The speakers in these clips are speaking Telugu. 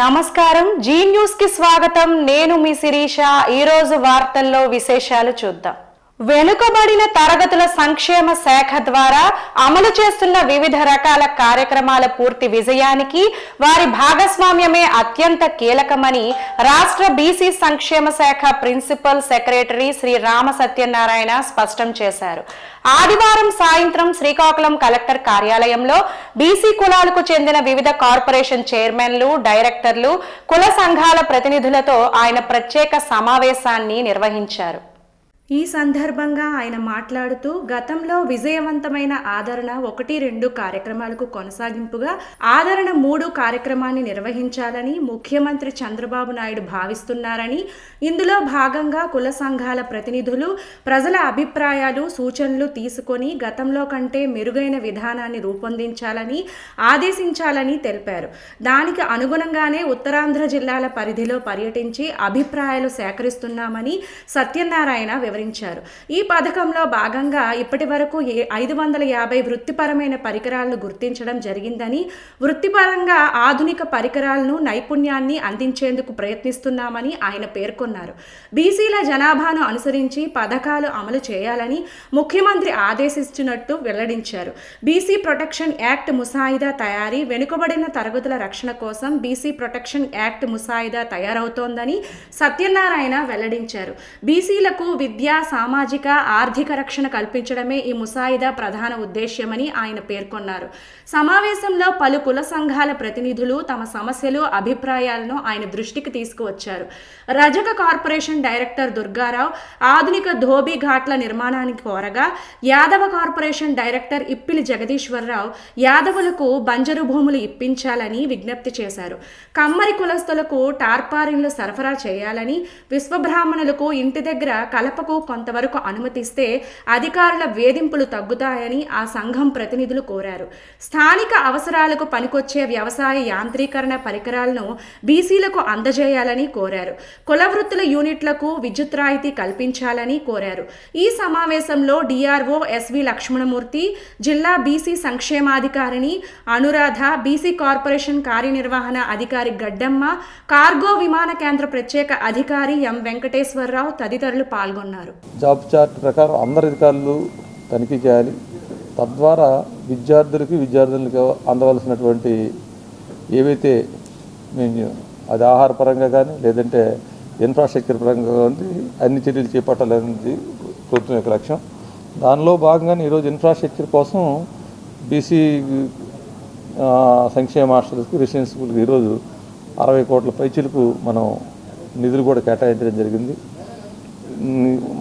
నమస్కారం జీ న్యూస్ కి స్వాగతం. నేను మీ శిరీష. ఈ రోజు వార్తల్లో విశేషాలు చూద్దాం. వెనుకబడిన తరగతుల సంక్షేమ శాఖ ద్వారా అమలు చేస్తున్న వివిధ రకాల కార్యక్రమాల పూర్తి విజయానికి వారి భాగస్వామ్యమే అత్యంత కీలకమని రాష్ట్ర బీసీ సంక్షేమ శాఖ ప్రిన్సిపల్ సెక్రటరీ శ్రీ రామ సత్యనారాయణ స్పష్టం చేశారు. ఆదివారం సాయంత్రం శ్రీకాకుళం కలెక్టర్ కార్యాలయంలో బీసీ కులాలకు చెందిన వివిధ కార్పొరేషన్ చైర్మన్లు, డైరెక్టర్లు, కుల సంఘాల ప్రతినిధులతో ఆయన ప్రత్యేక సమావేశాన్ని నిర్వహించారు. ఈ సందర్భంగా ఆయన మాట్లాడుతూ గతంలో విజయవంతమైన ఆదరణ 1-2 కార్యక్రమాలకు కొనసాగింపుగా ఆదరణ 3 కార్యక్రమాన్ని నిర్వహించాలని ముఖ్యమంత్రి చంద్రబాబు నాయుడు భావిస్తున్నారని, ఇందులో భాగంగా కుల సంఘాల ప్రతినిధులు ప్రజల అభిప్రాయాలు, సూచనలు తీసుకొని గతంలో కంటే మెరుగైన విధానాన్ని రూపొందించాలని ఆదేశించాలని తెలిపారు. దానికి అనుగుణంగానే ఉత్తరాంధ్ర జిల్లాల పరిధిలో పర్యటించి అభిప్రాయాలు సేకరిస్తున్నామని సత్యనారాయణ వివరించారు. ఈ పథకంలో భాగంగా ఇప్పటి వరకు 550 వృత్తిపరమైన పరికరాలను గుర్తించడం జరిగిందని, వృత్తిపరంగా ఆధునిక పరికరాలను, నైపుణ్యాన్ని అందించేందుకు ప్రయత్నిస్తున్నామని ఆయన పేర్కొన్నారు. బీసీల జనాభాను అనుసరించి పథకాలు అమలు చేయాలని ముఖ్యమంత్రి ఆదేశిస్తున్నట్టు వెల్లడించారు. బీసీ ప్రొటెక్షన్ యాక్ట్ ముసాయిదా తయారీ, వెనుకబడిన తరగతుల రక్షణ కోసం బీసీ ప్రొటెక్షన్ యాక్ట్ ముసాయిదా తయారవుతోందని సత్యనారాయణ వెల్లడించారు. బీసీలకు విద్య, సామాజిక, ఆర్థిక రక్షణ కల్పించడమే ఈ ముసాయిదా ప్రధాన ఉద్దేశ్యమని ఆయన పేర్కొన్నారు. సమావేశంలో పలు కుల సంఘాల ప్రతినిధులు తమ సమస్యలు, అభిప్రాయాలను ఆయన దృష్టికి తీసుకువచ్చారు. రజక కార్పొరేషన్ డైరెక్టర్ దుర్గారావు ఆధునిక ధోబీ ఘాట్ల నిర్మాణానికి కోరగా, యాదవ కార్పొరేషన్ డైరెక్టర్ ఇప్పిలి జగదీశ్వరరావు యాదవులకు బంజరు భూములు ఇప్పించాలని విజ్ఞప్తి చేశారు. కమ్మరి కులస్తులకు టార్పారిన్లు సరఫరా చేయాలని, విశ్వబ్రాహ్మణులకు ఇంటి దగ్గర కలపకు కొంతవరకు అనుమతిస్తే అధికారుల వేధింపులు తగ్గుతాయని ఆ సంఘం ప్రతినిధులు కోరారు. స్థానిక అవసరాలకు పనికొచ్చే వ్యవసాయ యాంత్రీకరణ పరికరాలను బీసీలకు అందజేయాలని కోరారు. కుల వృత్తుల యూనిట్లకు విద్యుత్ రాయితీ కల్పించాలని కోరారు. ఈ సమావేశంలో డిఆర్ఓ ఎస్వి లక్ష్మణమూర్తి, జిల్లా బీసీ సంక్షేమాధికారిని అనురాధ, బీసీ కార్పొరేషన్ కార్యనిర్వహణ అధికారి గడ్డమ్మ, కార్గో విమాన కేంద్ర ప్రత్యేక అధికారి ఎం వెంకటేశ్వరరావు తదితరులు పాల్గొన్నారు. జాబ్ చార్ట్ ప్రకారం అందరు అధికారులు తనిఖీ చేయాలి. తద్వారా విద్యార్థులకు అందవలసినటువంటి ఏవైతే అది ఆహారపరంగా కానీ లేదంటే ఇన్ఫ్రాస్ట్రక్చర్ పరంగా కానీ అన్ని చర్యలు చేపట్టాలనేది ప్రభుత్వం యొక్క లక్ష్యం. దానిలో భాగంగానే ఈరోజు ఇన్ఫ్రాస్ట్రక్చర్ కోసం బీసీ సంక్షేమ హాస్టల్స్కి, రెసిడెన్సీ స్కూల్కి ఈరోజు 60 కోట్ల పైచీలకు మనం నిధులు కూడా కేటాయించడం జరిగింది.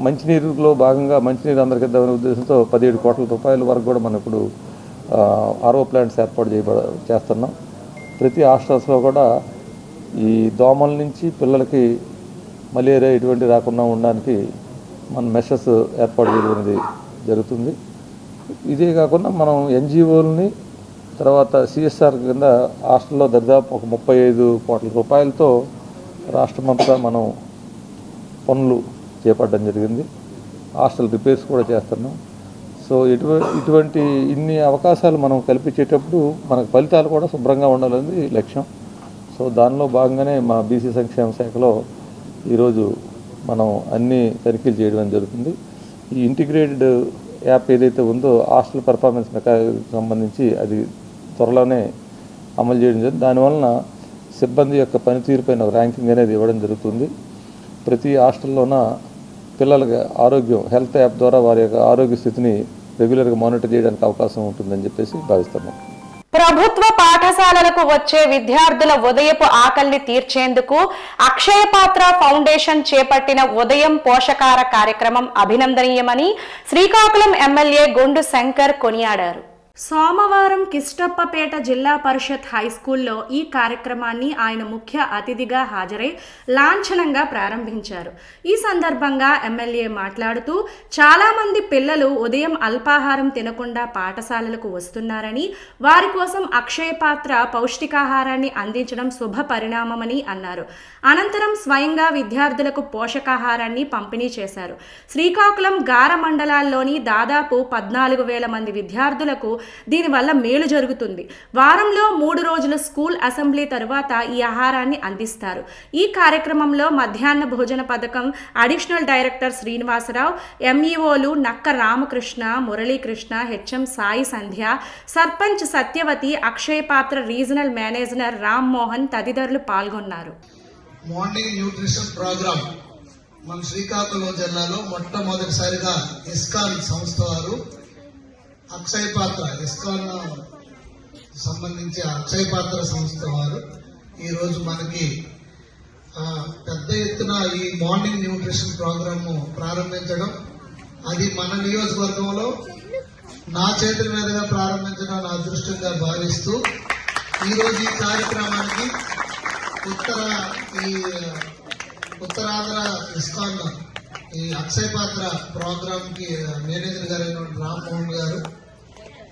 మంచినీరులో భాగంగా మంచినీరు అందరికీ ఇద్దామనే ఉద్దేశంతో 17 కోట్ల రూపాయల వరకు కూడా మనం ఇప్పుడు ఆర్ఓ ప్లాంట్స్ ఏర్పాటు చేస్తున్నాం. ప్రతి హాస్టల్స్లో కూడా ఈ దోమల నుంచి పిల్లలకి మలేరియా ఇటువంటి రాకుండా ఉండడానికి మన మెషర్స్ ఏర్పాటు చేయడం అనేది జరుగుతుంది. ఇదే కాకుండా మనం ఎన్జిఓలని తర్వాత సిఎస్ఆర్ కింద హాస్టల్లో దాదాపు ఒక 35 కోట్ల రూపాయలతో రాష్ట్రమంతా మనం పనులు చేపట్టడం జరిగింది. హాస్టల్ రిపేర్స్ కూడా చేస్తున్నాం. సో ఇటువంటి ఇన్ని అవకాశాలు మనం కల్పించేటప్పుడు మనకు ఫలితాలు కూడా శుభ్రంగా ఉండాలనేది లక్ష్యం. సో దానిలో భాగంగానే మా బీసీ సంక్షేమ శాఖలో ఈరోజు మనం అన్ని తనిఖీలు చేయడం జరుగుతుంది. ఈ ఇంటిగ్రేటెడ్ యాప్ ఏదైతే ఉందో హాస్టల్ పర్ఫార్మెన్స్ సంబంధించి అది త్వరలోనే అమలు చేయడం జరుగుతుంది. దానివలన సిబ్బంది యొక్క పనితీరుపైన ర్యాంకింగ్ అనేది ఇవ్వడం జరుగుతుంది. ప్రతి హాస్టల్లోన పిల్లలకి ఆరోగ్యం హెల్త్ యాప్ ద్వారా వారి యొక్క ఆరోగ్య స్థితిని రెగ్యులర్గా మానిటర్ చేయడానికి అవకాశం ఉంటుందని చెప్పేసి భావిస్తున్నాం. ప్రభుత్వ పాఠశాలలకు వచ్చే విద్యార్థుల ఉదయపు ఆకలిని తీర్చేందుకు అక్షయ పాత్ర ఫౌండేషన్ చేపట్టిన ఉదయం పోషకాహార కార్యక్రమం అభినందనీయమని శ్రీకాకుళం ఎమ్మెల్యే గొండు శంకర్ కొనియాడారు. సోమవారం కిష్టప్పపేట జిల్లా పరిషత్ హైస్కూల్లో ఈ కార్యక్రమాన్ని ఆయన ముఖ్య అతిథిగా హాజరై లాంఛనంగా ప్రారంభించారు. ఈ సందర్భంగా ఎమ్మెల్యే మాట్లాడుతూ చాలామంది పిల్లలు ఉదయం అల్పాహారం తినకుండా పాఠశాలలకు వస్తున్నారని, వారి కోసం అక్షయ పాత్ర పౌష్టికాహారాన్ని అందించడం శుభ పరిణామమని అన్నారు. అనంతరం స్వయంగా విద్యార్థులకు పోషకాహారాన్ని పంపిణీ చేశారు. శ్రీకాకుళం గార మండలాల్లోని దాదాపు 14,000 మంది విద్యార్థులకు దీనివల్ల మేలు జరుగుతుంది. వారంలో 3 రోజులు స్కూల్ అసెంబ్లీ తరువాత ఈ ఆహారాన్ని అందిస్తారు. ఈ కార్యక్రమంలో మధ్యాహ్న భోజన పథకం అడిషనల్ డైరెక్టర్ శ్రీనివాసరావు, ఎంఈఓలు నక్క రామకృష్ణ, మురళీకృష్ణ, హెచ్ఎం సాయి సంధ్య, సర్పంచ్ సత్యవతి, అక్షయ పాత్ర రీజనల్ మేనేజర్ రామ్ మోహన్ తదితరులు పాల్గొన్నారు. మార్నింగ్ న్యూట్రిషన్ ప్రోగ్రామ్ మన శ్రీకాకుళం జిల్లాలో మొట్టమొదటిసారిగా ఇస్కాన్ సంస్థ వారు అక్షయ పాత్ర, ఇస్కాన్ సంబంధించి అక్షయ పాత్ర సంస్థ వారు ఈరోజు మనకి పెద్ద ఎత్తున ఈ మార్నింగ్ న్యూట్రిషన్ ప్రోగ్రామ్ ప్రారంభించడం, అది మన నియోజకవర్గంలో నా చేతుల మీదుగా ప్రారంభించడం నా అదృష్టంగా భావిస్తూ ఈరోజు ఈ కార్యక్రమానికి ఉత్తరాంధ్ర ఇస్కాన్ ఈ అక్షయ పాత్ర ప్రోగ్రామ్ కి మేనేజర్ గారు అయినటువంటి రామ్ మోహన్ గారు,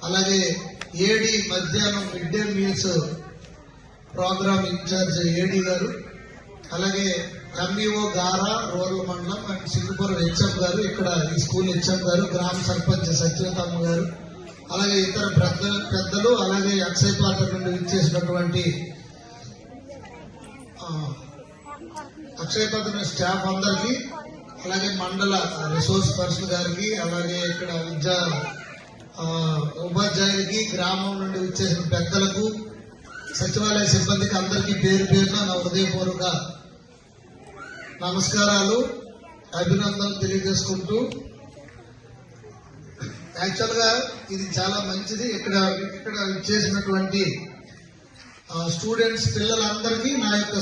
అలాగే ఏడి మధ్యాహ్నం mid day meals programme incharge AD గారు, అలాగే ఎంఈఓ గారా రూరల్ మండలం అండ్ సింగపూర్ హెచ్ఎం గారు, ఇక్కడ ఈ స్కూల్ హెచ్ఎం గారు, గ్రామ సర్పంచ్ సత్యవతమ్మ గారు, అలాగే ఇతర పెద్దలు, అలాగే అక్షయ పాత్ర నుండి విచ్చేసినటువంటి అక్షయ పాత్ర స్టాఫ్ అందరికీ, అలాగే మండల రిసోర్స్ పర్సన్ గారికి, అలాగే ఇక్కడ ఉపాధ్యాయులకి, గ్రామం నుండి వచ్చేసిన పెద్దలకు, సచివాలయ సిబ్బందికి అందరికీ పేరు పేరున నా హృదయపూర్వక నమస్కారాలు, అభినందనలు తెలియజేసుకుంటూ, యాక్చువల్ గా ఇది చాలా మంచిది. ఇక్కడ చేసినటువంటి స్టూడెంట్స్ పిల్లలందరికీ నా యొక్క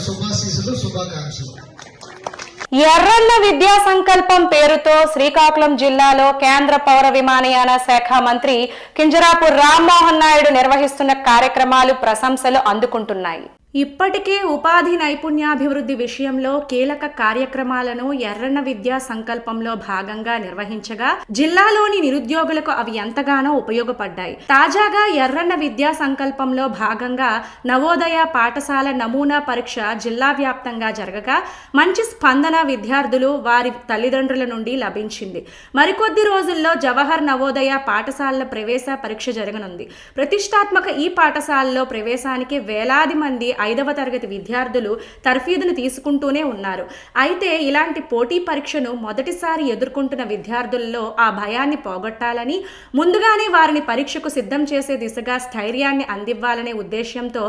శుభాకాంక్షలు. ఎర్రన్న విద్యా సంకల్పం పేరుతో శ్రీకాకుళం జిల్లాలో కేంద్ర పౌర విమానయాన శాఖ మంత్రి కింజరాపు రామ్మోహన్ నాయుడు నిర్వహిస్తున్న కార్యక్రమాలు ప్రశంసలు అందుకుంటున్నాయి. ఇప్పటికే ఉపాధి నైపుణ్యాభివృద్ధి విషయంలో కీలక కార్యక్రమాలను ఎర్రన్న విద్యా సంకల్పంలో భాగంగా నిర్వహించగా జిల్లాలోని నిరుద్యోగులకు అవి ఎంతగానో ఉపయోగపడ్డాయి. తాజాగా ఎర్రన్న విద్యా సంకల్పంలో భాగంగా నవోదయ పాఠశాల నమూనా పరీక్ష జిల్లా వ్యాప్తంగా జరగగా మంచి స్పందన విద్యార్థులు, వారి తల్లిదండ్రుల నుండి లభించింది. మరికొద్ది రోజుల్లో జవహర్ నవోదయ పాఠశాలల ప్రవేశ పరీక్ష జరగనుంది. ప్రతిష్టాత్మక ఈ పాఠశాలలో ప్రవేశానికి వేలాది మంది 5వ తరగతి విద్యార్థులు తర్ఫీదును తీసుకుంటూనే ఉన్నారు. అయితే ఇలాంటి పోటీ పరీక్షను మొదటిసారి ఎదుర్కొంటున్న విద్యార్థుల్లో ఆ భయాన్ని పోగొట్టాలని, ముందుగానే వారిని పరీక్షకు సిద్ధం చేసే దిశగా స్థైర్యాన్ని అందివ్వాలనే ఉద్దేశ్యంతో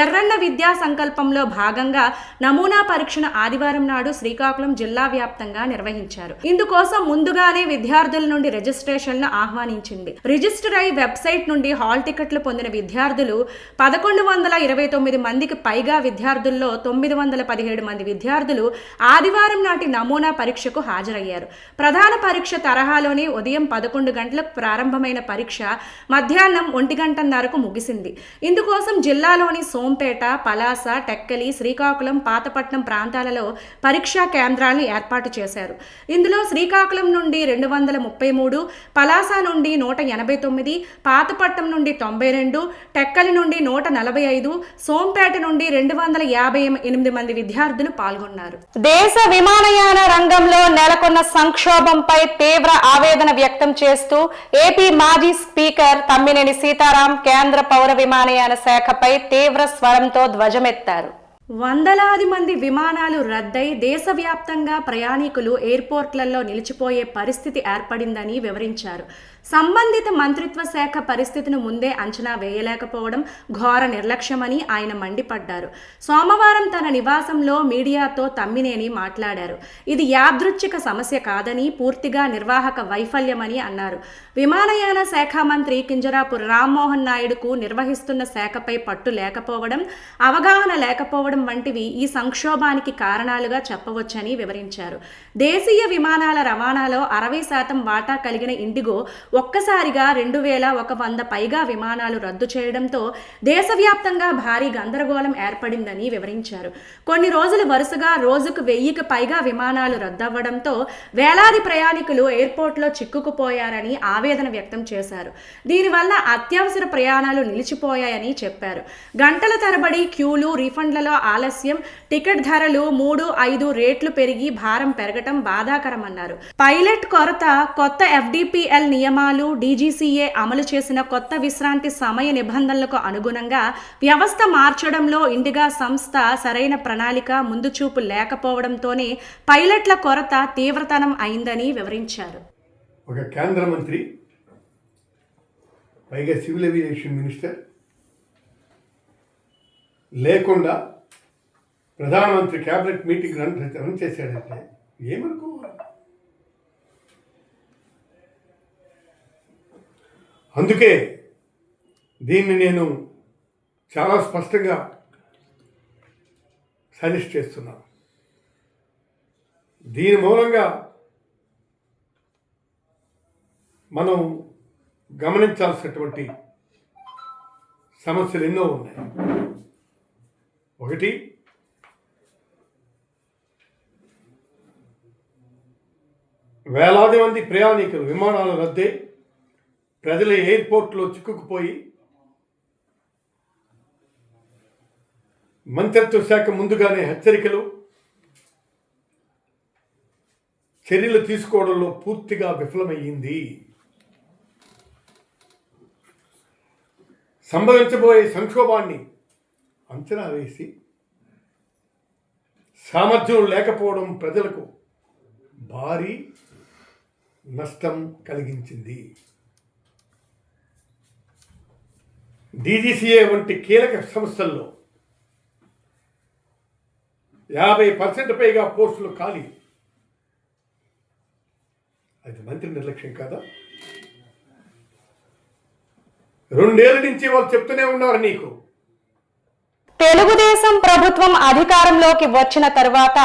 ఎర్రన్న విద్యా సంకల్పంలో భాగంగా నమూనా పరీక్షను ఆదివారం నాడు శ్రీకాకుళం జిల్లా వ్యాప్తంగా నిర్వహించారు. ఇందుకోసం ముందుగానే విద్యార్థుల నుండి రిజిస్ట్రేషన్ను ఆహ్వానించింది. రిజిస్టర్ అయి వెబ్సైట్ నుండి హాల్ టికెట్లు పొందిన విద్యార్థులు 1129 మందికి పైగా విద్యార్థుల్లో 917 మంది విద్యార్థులు ఆదివారం నాటి నమూనా పరీక్షకు హాజరయ్యారు. ప్రధాన పరీక్ష తరహాలోనే ఉదయం 11 గంటలకు ప్రారంభమైన పరీక్ష మధ్యాహ్నం 1:30కు ముగిసింది. ఇందుకోసం జిల్లాలోని సోంపేట, పలాస, టెక్కలి, శ్రీకాకుళం, పాతపట్నం ప్రాంతాలలో పరీక్షా కేంద్రాలను ఏర్పాటు చేశారు. ఇందులో శ్రీకాకుళం నుండి 233, పలాస నుండి 189, పాతపట్నం నుండి 92, టెక్కలి నుండి 145, సోంపేట నుండి 258 మంది విద్యార్థులు పాల్గొన్నారు. దేశ విమానయాన రంగంలో నెలకొన్న సంక్షోభంపై తీవ్ర ఆవేదన వ్యక్తం చేస్తూ ఏపీ మాజీ స్పీకర్ తమ్మినేని సీతారాం కేంద్ర పౌర విమానయాన శాఖపై తీవ్ర స్వరంతో ధ్వజమెత్తారు. వందలాది మంది విమానాలు రద్దై దేశవ్యాప్తంగా ప్రయాణికులు ఎయిర్పోర్ట్లలో నిలిచిపోయే పరిస్థితి ఏర్పడిందని వివరించారు. సంబంధిత మంత్రిత్వ శాఖ పరిస్థితిని ముందే అంచనా వేయలేకపోవడం ఘోర నిర్లక్ష్యమని ఆయన మండిపడ్డారు. సోమవారం తన నివాసంలో మీడియాతో తమ్మినేని మాట్లాడారు. ఇది యాదృచ్ఛిక సమస్య కాదని, పూర్తిగా నిర్వాహక వైఫల్యమని అన్నారు. విమానయాన శాఖ మంత్రి కింజరాపు రామ్మోహన్ నాయుడుకు నిర్వహిస్తున్న శాఖపై పట్టు లేకపోవడం, అవగాహన లేకపోవడం వంటివి ఈ సంక్షోభానికి కారణాలుగా చెప్పవచ్చని వివరించారు. దేశీయ విమానాల రవాణాలో 60% వాటా కలిగిన ఇండిగో ఒక్కసారిగా 2100 పైగా విమానాలు రద్దు చేయడంతో దేశవ్యాప్తంగా భారీ గందరగోళం ఏర్పడిందని వివరించారు. కొన్ని రోజులు వరుసగా రోజుకు 1000కి పైగా విమానాలు రద్దవ్వడంతో వేలాది ప్రయాణికులు ఎయిర్పోర్ట్లో చిక్కుకుపోయారని ఆవేదన వ్యక్తం చేశారు. దీనివల్ల అత్యవసర ప్రయాణాలు నిలిచిపోయాయని చెప్పారు. గంటల తరబడి క్యూలు, రీఫండ్లలో ఆలస్యం, టికెట్ ధరలు 3-5 రేట్లు పెరిగి భారం పెరగటం బాధాకరమన్నారు. పైలట్ కొరత, కొత్త FDPL నియమాలు నియమాలు డీజీసీఏ అమలు చేసిన కొత్త విశ్రాంతి సమయ నిబంధనలకు అనుగుణంగా వ్యవస్థ మార్చడంలో ఇండిగా సంస్థ సరైన ప్రణాళిక ముందుచూపు లేకపోవడంతోనే పైలట్ల కొరత తీవ్రతరం అయిందని వివరించారు. ఒక కేంద్ర మంత్రి, పైగా సివిల్ ఏవియేషన్ మినిస్టర్ లేకుండా ప్రధానమంత్రి క్యాబినెట్ మీటింగ్ రన్ చేశాడంటే ఏమనుకోవాలి? అందుకే దీన్ని నేను చాలా స్పష్టంగా సజెస్ట్ చేస్తున్నాను. దీని మూలంగా మనం గమనించాల్సినటువంటి సమస్యలు ఎన్నో ఉన్నాయి. ఒకటి, వేలాది మంది ప్రయాణికులు విమానాలు రద్దై ప్రజల ఎయిర్పోర్ట్లో చిక్కుకుపోయి మంత్రిత్వ శాఖ ముందుగానే హెచ్చరికలు, చర్యలు తీసుకోవడంలో పూర్తిగా విఫలమయ్యింది. సంభవించబోయే సంక్షోభాన్ని అంచనా వేసి సామర్థ్యం లేకపోవడం ప్రజలకు భారీ నష్టం కలిగించింది. డీజీసీఏ వంటి కీలక సంస్థల్లో 50% పైగా పోస్టులు ఖాళీ. అది మంత్రి నిర్లక్ష్యం కాదా? 2 ఏళ్ల నుంచి వాళ్ళు చెప్తూనే ఉన్నారు నీకు. తెలుగుదేశం ప్రభుత్వం అధికారంలోకి వచ్చిన తరువాత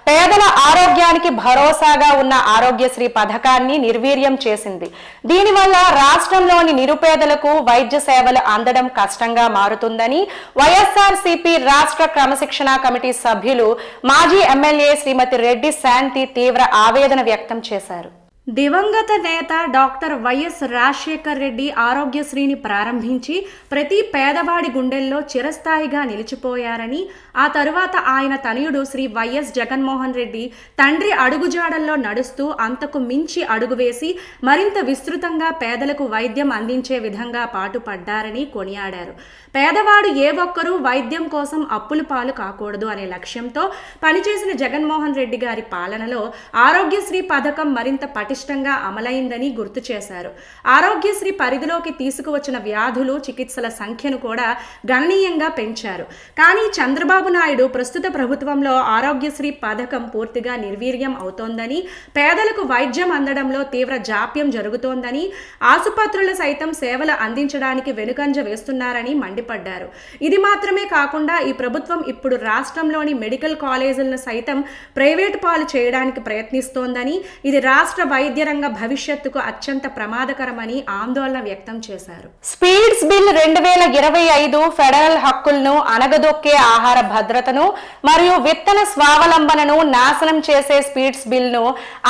పేదల ఆరోగ్యానికి భరోసాగా ఉన్న ఆరోగ్యశ్రీ పథకాన్ని నిర్వీర్యం చేసింది. దీనివల్ల రాష్ట్రంలోని నిరుపేదలకు వైద్య సేవలు అందడం కష్టంగా మారుతుందని వైఎస్ఆర్సీపీ రాష్ట్ర క్రమశిక్షణ కమిటీ సభ్యులు మాజీ ఎమ్మెల్యే శ్రీమతి రెడ్డి శాంతి తీవ్ర ఆవేదన వ్యక్తం చేశారు. దివంగత నేత డాక్టర్ వైఎస్ రాజశేఖర్ రెడ్డి ఆరోగ్యశ్రీని ప్రారంభించి ప్రతి పేదవాడి గుండెల్లో చిరస్థాయిగా నిలిచిపోయారని, ఆ తరువాత ఆయన తనయుడు శ్రీ వైఎస్ జగన్మోహన్ రెడ్డి తండ్రి అడుగుజాడల్లో నడుస్తూ అంతకు మించి అడుగు వేసి మరింత విస్తృతంగా పేదలకు వైద్యం అందించే విధంగా పాటుపడ్డారని కొనియాడారు. పేదవాడు ఏ ఒక్కరూ వైద్యం కోసం అప్పుల పాలు కాకూడదు అనే లక్ష్యంతో పనిచేసిన జగన్మోహన్ రెడ్డి గారి పాలనలో ఆరోగ్యశ్రీ పథకం మరింత పటిష్టంగా అమలైందని గుర్తు చేశారు. ఆరోగ్యశ్రీ పరిధిలోకి తీసుకువచ్చిన వ్యాధులు, చికిత్సల సంఖ్యను కూడా గణనీయంగా పెంచారు. కానీ చంద్రబాబు నాయుడు ప్రస్తుత ప్రభుత్వంలో ఆరోగ్యశ్రీ పథకం పూర్తిగా నిర్వీర్యం అవుతోందని, పేదలకు వైద్యం అందడంలో తీవ్ర జాప్యం జరుగుతోందని, ఆసుపత్రులు సైతం సేవలు అందించడానికి వెనుకంజ వేస్తున్నారని మండిపడ్డారు. ఇది మాత్రమే కాకుండా ఈ ప్రభుత్వం ఇప్పుడు రాష్ట్రంలోని మెడికల్ కాలేజీలను సైతం ప్రైవేటు పాలు చేయడానికి ప్రయత్నిస్తోందని, ఇది రాష్ట్ర వైద్య రంగ భవిష్యత్తుకు అత్యంత ప్రమాదకరమని ఆందోళన వ్యక్తం చేశారు. స్పీడ్స్ బిల్ 2025 ఫెడరల్ హక్కులను అనగదొక్కే ఆహార భద్రతను మరియు విత్తన స్వావలంబనను నాశనం చేసే స్పీడ్స్ బిల్ను,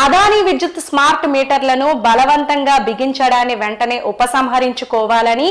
అదానీ విద్యుత్ స్మార్ట్ మీటర్లను బలవంతంగా బిగించడాన్ని వెంటనే ఉపసంహరించుకోవాలని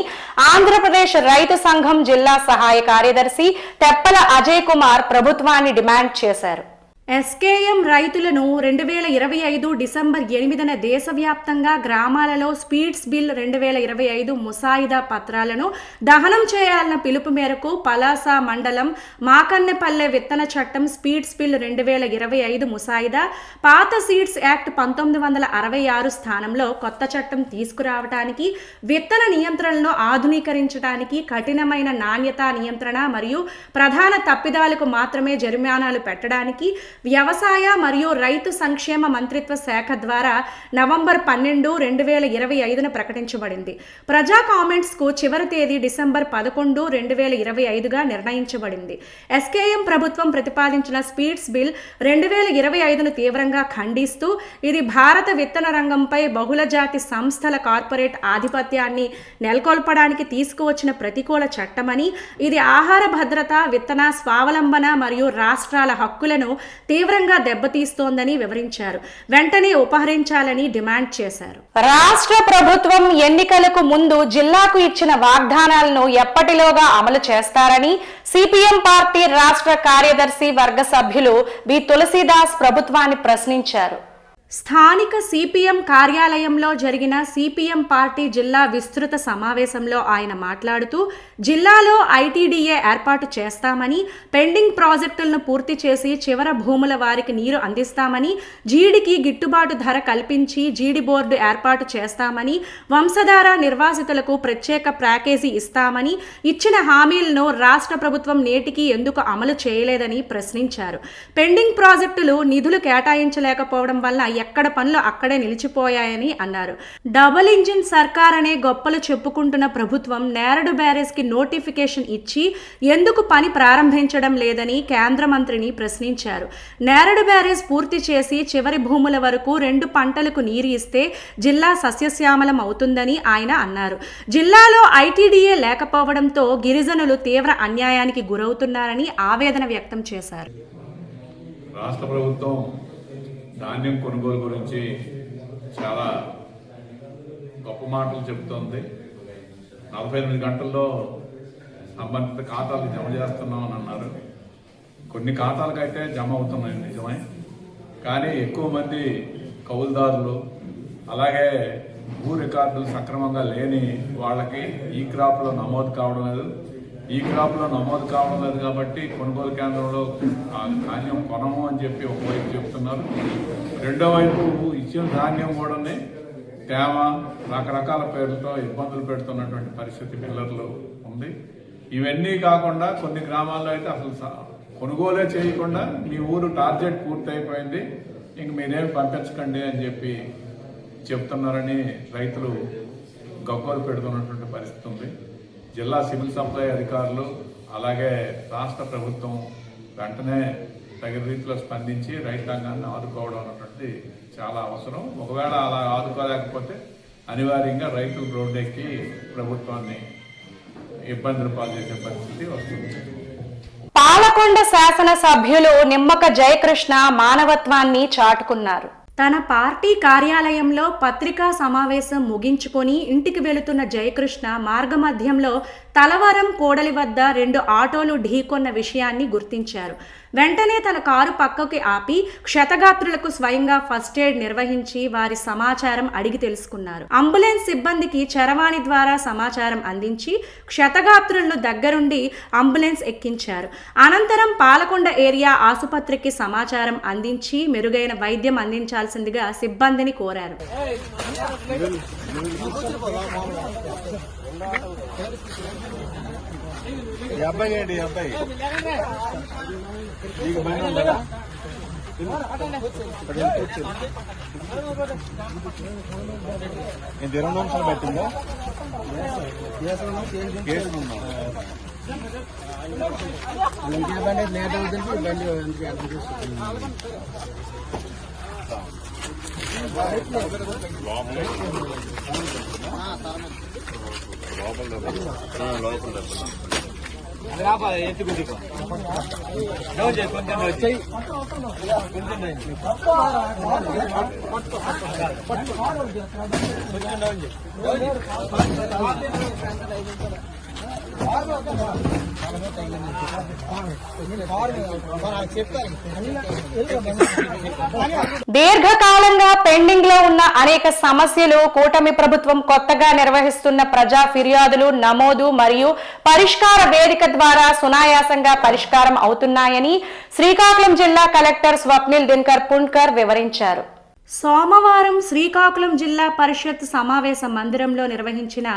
ఆంధ్రప్రదేశ్ రైతు సంఘం జిల్లా సహాయ కార్యదర్శి తెప్పల అజయ్ కుమార్ ప్రభుత్వాన్ని డిమాండ్ చేశారు. ఎస్కేఎం రైతులను 2025 డిసెంబర్ 8న దేశవ్యాప్తంగా గ్రామాలలో స్పీడ్స్ బిల్ 2025 ముసాయిదా పత్రాలను దహనం చేయాలన్న పిలుపు మేరకు పలాస మండలం మాకన్నెపల్లె విత్తన చట్టం స్పీడ్స్ బిల్ 2025 ముసాయిదా పాత సీడ్స్ యాక్ట్ 1966 స్థానంలో కొత్త చట్టం తీసుకురావడానికి, విత్తన నియంత్రణను ఆధునీకరించడానికి, కఠినమైన నాణ్యతా నియంత్రణ మరియు ప్రధాన తప్పిదాలకు మాత్రమే జరిమానాలు పెట్టడానికి వ్యవసాయ మరియు రైతు సంక్షేమ మంత్రిత్వ శాఖ ద్వారా నవంబర్ 12, 2025న ప్రకటించబడింది. ప్రజా కామెంట్స్కు చివరి తేదీ డిసెంబర్ 11, 2025గా నిర్ణయించబడింది. ఎస్కేఎం ప్రభుత్వం ప్రతిపాదించిన స్పీడ్స్ బిల్ 2025ను తీవ్రంగా ఖండిస్తూ, ఇది భారత విత్తన రంగంపై బహుళజాతి సంస్థల కార్పొరేట్ ఆధిపత్యాన్ని నెలకొల్పడానికి తీసుకువచ్చిన ప్రతికూల చట్టమని, ఇది ఆహార భద్రత, విత్తన స్వావలంబన మరియు రాష్ట్రాల హక్కులను తీవ్రంగా దెబ్బతీస్తోందని వివరించారు. వెంటనే ఉపహరించాలని డిమాండ్ చేశారు. రాష్ట్ర ప్రభుత్వం ఎన్నికలకు ముందు జిల్లాకు ఇచ్చిన వాగ్దానాలను ఎప్పటిలోగా అమలు చేస్తారని సిపిఎం పార్టీ రాష్ట్ర కార్యదర్శి వర్గ సభ్యులు బి తులసీదాస్ ప్రభుత్వాన్ని ప్రశ్నించారు. స్థానిక సిపిఎం కార్యాలయంలో జరిగిన సిపిఎం పార్టీ జిల్లా విస్తృత సమావేశంలో ఆయన మాట్లాడుతూ జిల్లాలో ఐటీడీఏ ఏర్పాటు చేస్తామని, పెండింగ్ ప్రాజెక్టులను పూర్తి చేసి చివర భూముల వారికి నీరు అందిస్తామని, జీడికి గిట్టుబాటు ధర కల్పించి జీడి బోర్డు ఏర్పాటు చేస్తామని, వంశధార నిర్వాసితులకు ప్రత్యేక ప్యాకేజీ ఇస్తామని, ఇచ్చిన హామీలను రాష్ట్ర ప్రభుత్వం నేటికి ఎందుకు అమలు చేయలేదని ప్రశ్నించారు. పెండింగ్ ప్రాజెక్టులు నిధులు కేటాయించలేకపోవడం వల్ల ఎక్కడ పనులు అక్కడే నిలిచిపోయాయని అన్నారు. డబుల్ ఇంజిన్ సర్కార్ అనే గొప్పలు చెప్పుకుంటున్న ప్రభుత్వం నేరడు బ్యారేజ్కి నోటిఫికేషన్ ఇచ్చి ఎందుకు పని ప్రారంభించడం లేదని కేంద్ర మంత్రిని ప్రశ్నించారు. నేరడు బ్యారేజ్ పూర్తి చేసి చివరి భూముల వరకు 2 పంటలకు నీరు ఇస్తే జిల్లా సస్యశ్యామలం అవుతుందని ఆయన అన్నారు. జిల్లాలో ఐటీడీఏ లేకపోవడంతో గిరిజనులు తీవ్ర అన్యాయానికి గురవుతున్నారని ఆవేదన వ్యక్తం చేశారు. రాష్ట్ర ప్రభుత్వం ధాన్యం కొనుగోలు గురించి చాలా గొప్ప మాటలు చెబుతోంది. 48 గంటల్లో సంబంధిత ఖాతాలు జమ చేస్తున్నామని అన్నారు. కొన్ని ఖాతాలకైతే జమ అవుతున్నాయి నిజమే, కానీ ఎక్కువ మంది కౌలుదారులు అలాగే భూ రికార్డులు సక్రమంగా లేని వాళ్ళకి ఈ క్రాప్లో నమోదు కావడం లేదు. ఈ క్రాప్లో నమోదు కావడం లేదు కాబట్టి కొనుగోలు కేంద్రంలో ధాన్యం కొనము అని చెప్పి ఒకవైపు చెప్తున్నారు. రెండో వైపు ఇచ్చిన ధాన్యం కూడా తేమ రకరకాల పేర్లతో ఇబ్బందులు పెడుతున్నటువంటి పరిస్థితి పిల్లర్లు ఉంది. ఇవన్నీ కాకుండా కొన్ని గ్రామాల్లో అయితే అసలు కొనుగోలే చేయకుండా మీ ఊరు టార్గెట్ పూర్తయిపోయింది, ఇంక మీరేమి పంపించకండి అని చెప్పి చెప్తున్నారని రైతులు గగ్గోలు పెడుతున్నటువంటి పరిస్థితి ఉంది. జిల్లా సివిల్ సప్లై అధికారులు అలాగే రాష్ట్ర ప్రభుత్వం వెంటనే తగిన రీతిలో స్పందించి రైతాంగాన్ని ఆదుకోవడం అన్నటువంటిది చాలా అవసరం. ఒకవేళ అలా ఆదుకోలేకపోతే అనివార్యంగా రైతులు రోడ్డెక్కి ప్రభుత్వాన్ని ఇబ్బందులు పాల్చేసే పరిస్థితి వస్తుంది. పాలకొండ శాసనసభ్యులు నిమ్మక జయకృష్ణ మానవత్వాన్ని చాటుకున్నారు. తన పార్టీ కార్యాలయంలో పత్రికా సమావేశం ముగించుకొని ఇంటికి వెళుతున్న జయకృష్ణ మార్గమధ్యంలో తలవరం కోడలి వద్ద 2 ఆటోలు ఢీకొన్న విషయాన్ని గుర్తించారు. వెంటనే తన కారు పక్కకి ఆపి క్షతగాత్రులకు స్వయంగా ఫస్ట్ ఎయిడ్ నిర్వహించి వారి సమాచారం అడిగి తెలుసుకున్నారు. అంబులెన్స్ సిబ్బందికి చరవాణి ద్వారా సమాచారం అందించి క్షతగాత్రులను దగ్గరుండి అంబులెన్స్ ఎక్కించారు. అనంతరం పాలకొండ ఏరియా ఆసుపత్రికి సమాచారం అందించి మెరుగైన వైద్యం అందించాల్సిందిగా సిబ్బందిని కోరారు. పెట్టిందా లేట్ అవుతుంది బండి కొంచెం వచ్చాయి దీర్ఘకాలంగా పెండింగ్ లో ఉన్న అనేక సమస్యలు కూటమి ప్రభుత్వం కొత్తగా నిర్వహిస్తున్న ప్రజా ఫిర్యాదులు నమోదు మరియు పరిష్కార వేదిక ద్వారా సునాయాసంగా పరిష్కారం అవుతున్నాయని శ్రీకాకుళం జిల్లా కలెక్టర్ స్వప్నిల్ దినకర్ పుణ్కర్ వివరించారు. సోమవారం శ్రీకాకుళం జిల్లా పరిషత్ సమావేశ మందిరంలో నిర్వహించిన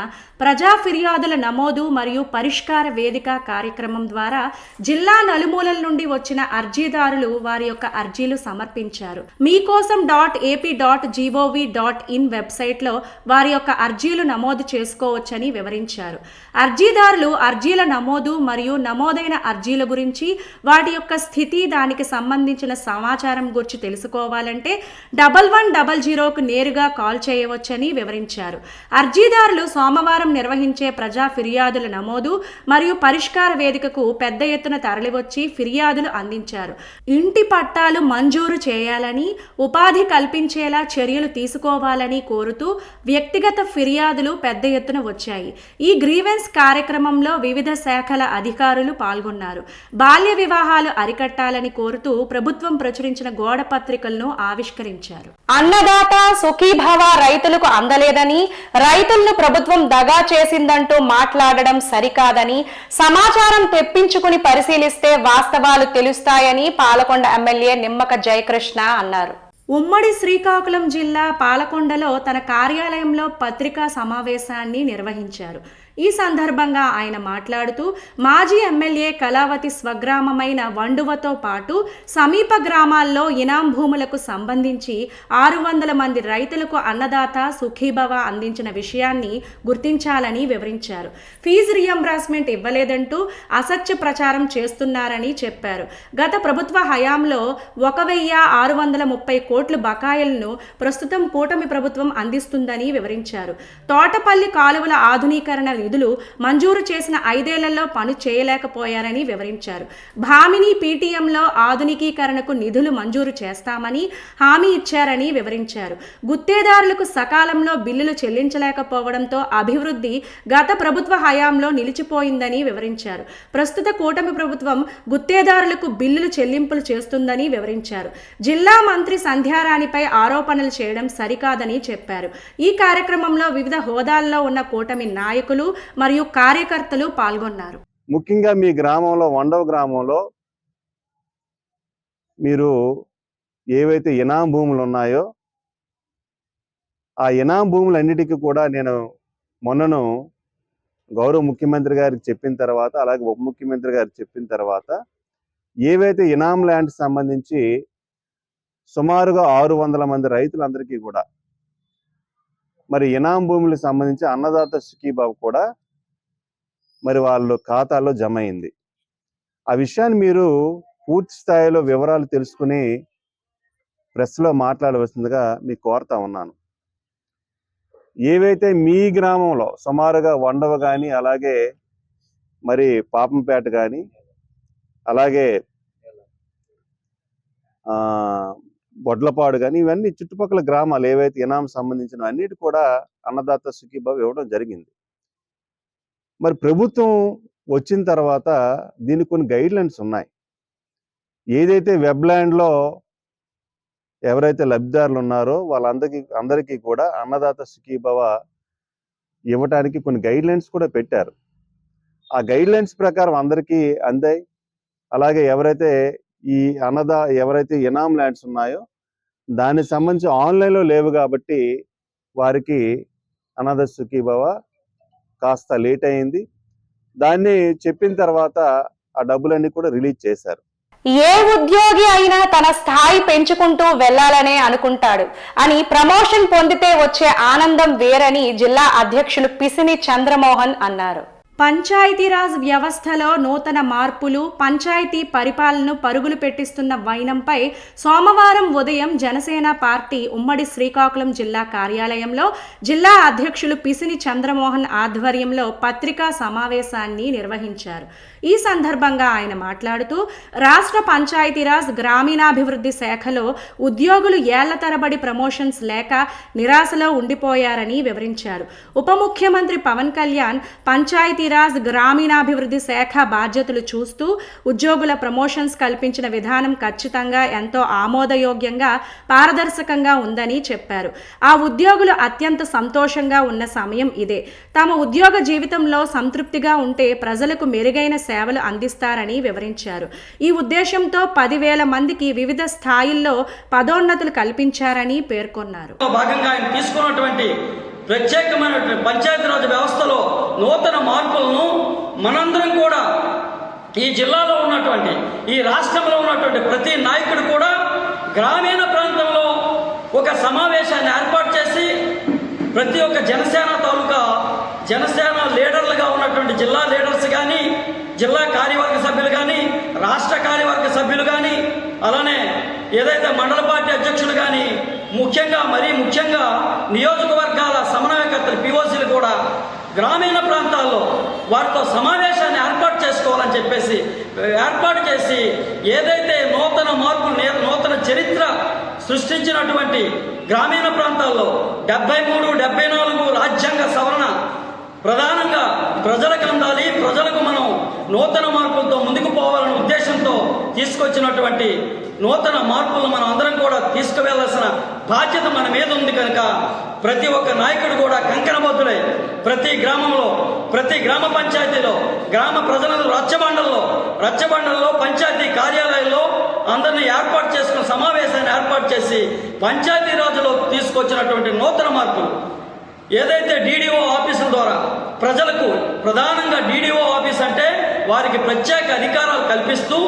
ప్రజా ఫిర్యాదుల నమోదు మరియు పరిష్కార వేదిక కార్యక్రమం ద్వారా జిల్లా నలుమూలల నుండి వచ్చిన అర్జీదారులు వారి యొక్క అర్జీలు సమర్పించారు. మీకోసం .ap.gov.in వెబ్సైట్లో వారి యొక్క అర్జీలు నమోదు చేసుకోవచ్చని వివరించారు. అర్జీదారులు అర్జీల నమోదు మరియు నమోదైన అర్జీల గురించి వాటి యొక్క స్థితి దానికి సంబంధించిన సమాచారం గురించి తెలుసుకోవాలంటే 1100కు నేరుగా కాల్ చేయవచ్చని వివరించారు. అర్జీదారులు సోమవారం నిర్వహించే ప్రజా ఫిర్యాదుల నమోదు మరియు పరిష్కార వేదికకు పెద్ద ఎత్తున తరలివచ్చి ఫిర్యాదులు అందించారు. ఇంటి పట్టాలు మంజూరు చేయాలని, ఉపాధి కల్పించేలా చర్యలు తీసుకోవాలని కోరుతూ వ్యక్తిగత ఫిర్యాదులు పెద్ద ఎత్తున వచ్చాయి. ఈ గ్రీవెన్స్ కార్యక్రమంలో వివిధ శాఖల అధికారులు పాల్గొన్నారు. బాల్య వివాహాలు అరికట్టాలని కోరుతూ ప్రభుత్వం ప్రచురించిన గోడ పత్రికలను ఆవిష్కరించారు. అన్నదాత సుఖీభవ రైతులకు అందలేదని, రైతులను ప్రభుత్వం దగా చేసిందంటూ మాట్లాడడం సరికాదని, సమాచారం తెప్పించుకుని పరిశీలిస్తే వాస్తవాలు తెలుస్తాయని పాలకొండ ఎమ్మెల్యే నిమ్మక జయకృష్ణ అన్నారు. ఉమ్మడి శ్రీకాకుళం జిల్లా పాలకొండలో తన కార్యాలయంలో పత్రికా సమావేశాన్ని నిర్వహించారు. ఈ సందర్భంగా ఆయన మాట్లాడుతూ మాజీ ఎమ్మెల్యే కళావతి స్వగ్రామమైన వండువతో పాటు సమీప గ్రామాల్లో ఇనాం భూములకు సంబంధించి 600 మంది రైతులకు అన్నదాత సుఖీభవ అందించిన విషయాన్ని గుర్తించాలని వివరించారు. ఫీజు రియంబర్స్మెంట్ ఇవ్వలేదంటూ అసత్య ప్రచారం చేస్తున్నారని చెప్పారు. గత ప్రభుత్వ హయాంలో 1630 కోట్ల బకాయిలను ప్రస్తుతం కూటమి ప్రభుత్వం అందిస్తుందని వివరించారు. తోటపల్లి కాలువల ఆధునీకరణ నిధులు మంజూరు చేసిన 5 ఏళ్లలో పని చేయలేకపోయారని వివరించారు. భామిని పీటీఎంలో ఆధునికీకరణకు నిధులు మంజూరు చేస్తామని హామీ ఇచ్చారని వివరించారు. గుత్తేదారులకు సకాలంలో బిల్లులు చెల్లించలేకపోవడంతో అభివృద్ధి గత ప్రభుత్వ హయాంలో నిలిచిపోయిందని వివరించారు. ప్రస్తుత కూటమి ప్రభుత్వం గుత్తేదారులకు బిల్లులు చెల్లింపులు చేస్తుందని వివరించారు. జిల్లా మంత్రి సంధ్యారాణిపై ఆరోపణలు చేయడం సరికాదని చెప్పారు. ఈ కార్యక్రమంలో వివిధ హోదాల్లో ఉన్న కూటమి నాయకులు మరియు కార్యకర్తలు పాల్గొన్నారు. ముఖ్యంగా మీ గ్రామంలో వండవ గ్రామంలో మీరు ఏవైతే ఇనాం భూములు ఉన్నాయో ఆ ఇనాం భూములన్నిటికీ కూడా నేను మొన్నను గౌరవ ముఖ్యమంత్రి గారికి చెప్పిన తర్వాత, అలాగే ఉప ముఖ్యమంత్రి గారికి చెప్పిన తర్వాత ఏవైతే ఇనాం ల్యాండ్ సంబంధించి సుమారుగా 600 మంది రైతులందరికీ కూడా మరి ఇనాం భూములకు సంబంధించి అన్నదాత సుఖీభవ కూడా మరి వాళ్ళ ఖాతాలో జమ అయింది. ఆ విషయాన్ని మీరు పూర్తి స్థాయిలో వివరాలు తెలుసుకుని ప్రెస్లో మాట్లాడవలసిందిగా మీకు కోరుతా ఉన్నాను. ఏవైతే మీ గ్రామంలో సుమారుగా వండవ కానీ, అలాగే మరి పాపంపేట కానీ, అలాగే బొడ్లపాడు కానీ, ఇవన్నీ చుట్టుపక్కల గ్రామాలు ఏవైతే ఇనాం సంబంధించిన అన్నిటి కూడా అన్నదాత సుఖీభవ ఇవ్వడం జరిగింది. మరి ప్రభుత్వం వచ్చిన తర్వాత దీనికి కొన్ని గైడ్ లైన్స్ ఉన్నాయి. ఏదైతే వెబ్లాండ్లో ఎవరైతే లబ్ధిదారులు ఉన్నారో వాళ్ళందరికీ కూడా అన్నదాత సుఖీభవ ఇవ్వటానికి కొన్ని గైడ్ లైన్స్ కూడా పెట్టారు. ఆ గైడ్ లైన్స్ ప్రకారం అందరికీ అందాయి. అలాగే ఎవరైతే ఎవరైతే ఇనాం ల్యాండ్స్ ఉన్నాయో దానికి సంబంధించి ఆన్లైన్లో లేవు కాబట్టి వారికి అన్నదాత సుఖీభవ కాస్త లేట్ అయింది. దాన్ని చెప్పిన తర్వాత ఆ డబ్బులన్నీ కూడా రిలీజ్ చేశారు. ఏ ఉద్యోగి అయినా తన స్థాయి పెంచుకుంటూ వెళ్లాలనే అనుకుంటాడు అని, ప్రమోషన్ పొందితే వచ్చే ఆనందం వేరని జిల్లా అధ్యక్షులు పిసిని చంద్రమోహన్ అన్నారు. పంచాయతీరాజ్ వ్యవస్థలో నూతన మార్పులు, పంచాయతీ పరిపాలనను పరుగులు పెట్టిస్తున్న వైనంపై సోమవారం ఉదయం జనసేన పార్టీ ఉమ్మడి శ్రీకాకుళం జిల్లా కార్యాలయంలో జిల్లా అధ్యక్షులు పిసిని చంద్రమోహన్ ఆధ్వర్యంలో పత్రికా సమావేశాన్ని నిర్వహించారు. ఈ సందర్భంగా ఆయన మాట్లాడుతూ రాష్ట్ర పంచాయతీరాజ్ గ్రామీణాభివృద్ధి శాఖలో ఉద్యోగులు ఏళ్ల తరబడి ప్రమోషన్స్ లేక నిరాశలో ఉండిపోయారని వివరించారు. ఉప ముఖ్యమంత్రి పవన్ కళ్యాణ్ పంచాయతీరాజ్ గ్రామీణాభివృద్ధి శాఖ బాధ్యతలు చూస్తూ ఉద్యోగుల ప్రమోషన్స్ కల్పించిన విధానం ఖచ్చితంగా ఎంతో ఆమోదయోగ్యంగా, పారదర్శకంగా ఉందని చెప్పారు. ఆ ఉద్యోగులు అత్యంత సంతోషంగా ఉన్న సమయం ఇదే. తమ ఉద్యోగ జీవితంలో సంతృప్తిగా ఉంటే ప్రజలకు మెరుగైన సేవలు అందిస్తారని వివరించారు. ఈ ఉద్దేశంతో 10,000 మందికి వివిధ స్థాయిల్లో పదోన్నతులు కల్పించారని పేర్కొన్నారు. భాగంగా ఆయన తీసుకున్నటువంటి ప్రత్యేకమైనటువంటి పంచాయతీరాజ్ వ్యవస్థలో నూతన మార్పులను మనందరం కూడా ఈ జిల్లాలో ఉన్నటువంటి, ఈ రాష్ట్రంలో ఉన్నటువంటి ప్రతి నాయకుడు కూడా గ్రామీణ ప్రాంతంలో ఒక సమావేశాన్ని ఏర్పాటు చేసి ప్రతి ఒక్క జనసేన లీడర్లుగా ఉన్నటువంటి జిల్లా లీడర్స్ కానీ, జిల్లా కార్యవర్గ సభ్యులు కానీ, రాష్ట్ర కార్యవర్గ సభ్యులు కానీ, అలానే ఏదైతే మండల పార్టీ అధ్యక్షులు కానీ, మరీ ముఖ్యంగా నియోజకవర్గాల సమన్వయకర్తలు పిఓసీలు కూడా గ్రామీణ ప్రాంతాల్లో వారితో సమావేశాన్ని ఏర్పాటు చేసి ఏదైతే నూతన మార్పులు, నూతన చరిత్ర సృష్టించినటువంటి గ్రామీణ ప్రాంతాల్లో 73, 74 రాజ్యాంగ సవరణ ప్రధానంగా ప్రజలకు అందాలి, ప్రజలకు మనం నూతన మార్పులతో ముందుకు పోవాలనే ఉద్దేశంతో తీసుకొచ్చినటువంటి నూతన మార్పులను మనం అందరం కూడా తీసుకువెళ్లాల్సిన బాధ్యత మన మీద ఉంది కనుక ప్రతి ఒక్క నాయకుడు కూడా కంకణబద్ధులై ప్రతి గ్రామంలో, ప్రతి గ్రామ పంచాయతీలో, గ్రామ ప్రజలందరూ రచ్చబండల్లో పంచాయతీ కార్యాలయాల్లో అందరినీ ఏర్పాటు చేసుకున్న సమావేశాన్ని ఏర్పాటు చేసి పంచాయతీరాజులో తీసుకొచ్చినటువంటి నూతన మార్పులు ఏదైతే డీడీఓ ఆఫీసుల ద్వారా ప్రజలకు, ప్రధానంగా డీడీఓ ఆఫీస్ అంటే వారికి ప్రత్యేక అధికారాలు కల్పిస్తూ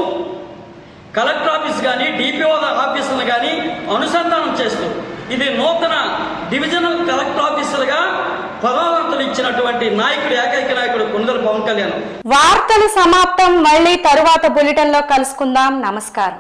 కలెక్టర్ ఆఫీస్ కానీ డిపిఓ ఆఫీసులను కానీ అనుసంధానం చేస్తూ ఇది నూతన డివిజనల్ కలెక్టర్ ఆఫీసులుగా పదోన్నతులు ఇచ్చినటువంటి నాయకుడు, ఏకైక నాయకుడు కొణిదెల పవన్ కళ్యాణ్. వార్తలు సమాప్తం. మళ్ళీ తరువాత బులెటిన్ లో కలుసుకుందాం. నమస్కారం.